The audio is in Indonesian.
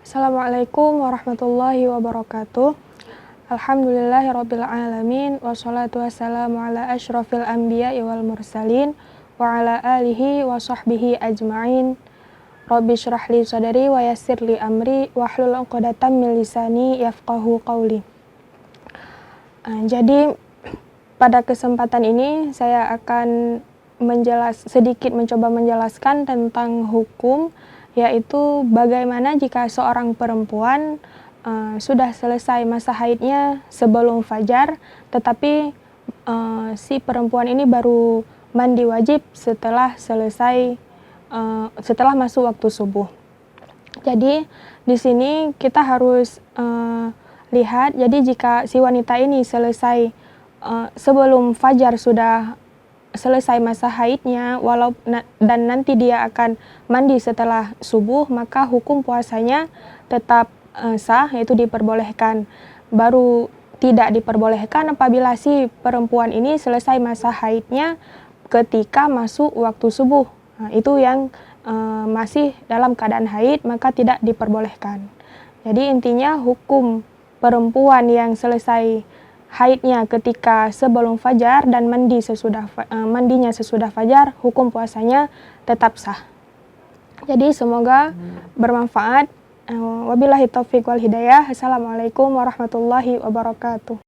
Assalamualaikum warahmatullahi wabarakatuh. Alhamdulillahirabbil alamin wassalatu wassalamu ala asyrofil anbiya'i wal mursalin wa ala alihi wa sahbihi ajma'in. Rabbi syrah li sadri wa yassir li amri wahlul 'uqdatam min lisani yafqahu qawli. Jadi pada kesempatan ini saya akan sedikit mencoba menjelaskan tentang hukum, yaitu bagaimana jika seorang perempuan sudah selesai masa haidnya sebelum fajar, tetapi si perempuan ini baru mandi wajib setelah masuk waktu subuh. Jadi di sini kita harus lihat, jadi jika si wanita ini selesai sebelum fajar sudah selesai masa haidnya, dan nanti dia akan mandi setelah subuh, maka hukum puasanya tetap sah, yaitu diperbolehkan. Baru tidak diperbolehkan apabila si perempuan ini selesai masa haidnya ketika masuk waktu subuh. Itu yang masih dalam keadaan haid, maka tidak diperbolehkan. Jadi intinya hukum perempuan yang selesai haidnya ketika sebelum fajar dan mandinya sesudah fajar, hukum puasanya tetap sah. Jadi semoga bermanfaat. Wabillahi taufiq wal hidayah. Assalamualaikum warahmatullahi wabarakatuh.